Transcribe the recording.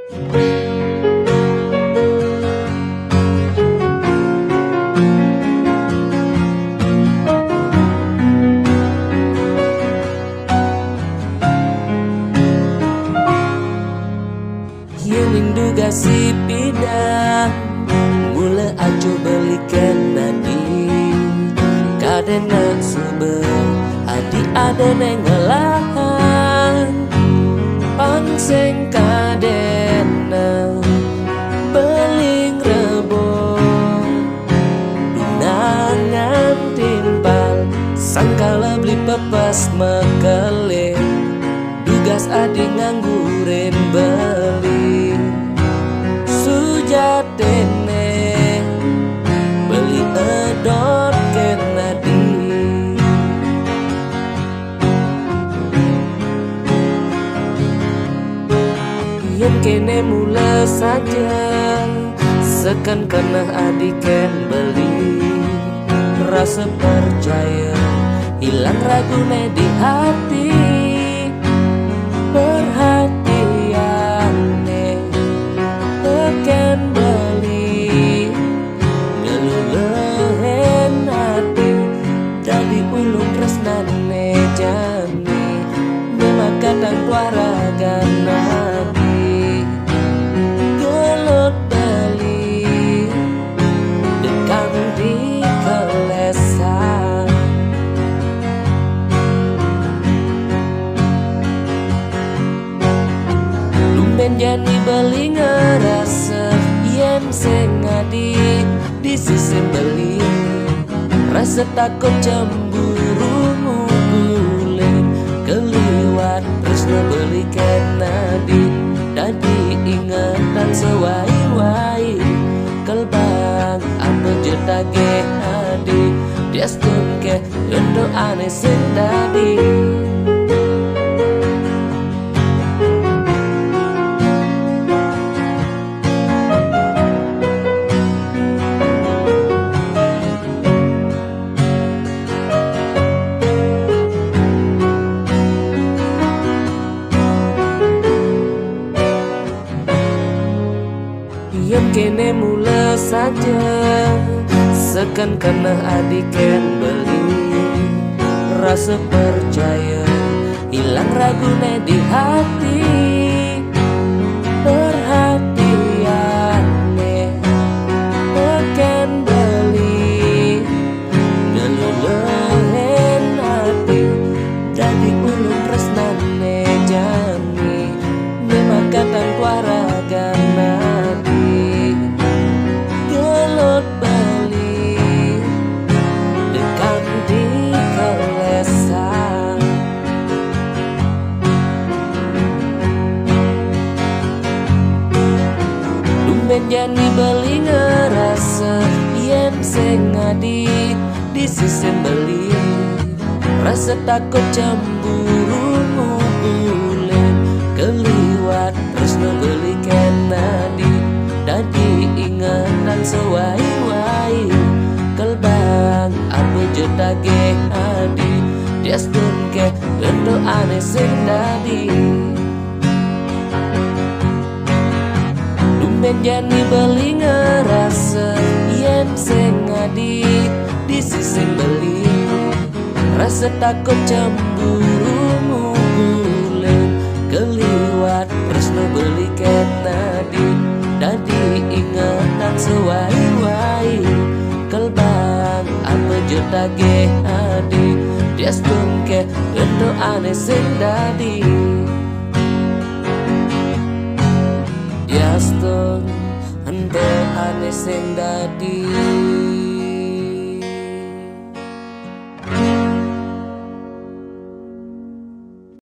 Yening duga si pidang mula ajo belikan nadi kadena sube adi ada nengelahan pangseng kadena beling rebo dunangan timpal sangkala beli pepas mekele dugas adi nganggurin beli sujatene beli edot kenadi yen kene mula saja sekan kena adiken beli rasa percaya hilang ragune di hati perhatiannya tekan beli ngelulehen hati dari ulung tresnane jani memakatan waragan nabi gelut beli dekan di kelesan jani beli ngerasa yen sengadi di sisi beli rasa takut cemburu mugulin keliwat terus beli kenadi dadi ingatan sewai-wai kelbang apa jetage hadi diastunke untuk aneh sendadi yen kene mula saja sekan kena adiken beli rasa percaya hilang ragune di hati perhatiannya tekan beli ngelulehen hati dari ulung tresnane jani memakatan waragan nabi gelut beli dekat di kelesan dumben jani beli ngerasa yen sengadi di sisi beli rasa takut cemburu mugulin keliwat terus beli kenadi dadi ingatan sewai-wai kelbang apa jetage hadi diastunke untuk aneh sendadi dumben jani beli ngerasa yen sengadi di sisi beli rasa takut cemburu mugulin keliwat terus beli kenadi dadi ingatan sewai-wai kelbang apa jetage hadi diastunke untuk aneh sendadi diastun untuk aneh sendadi.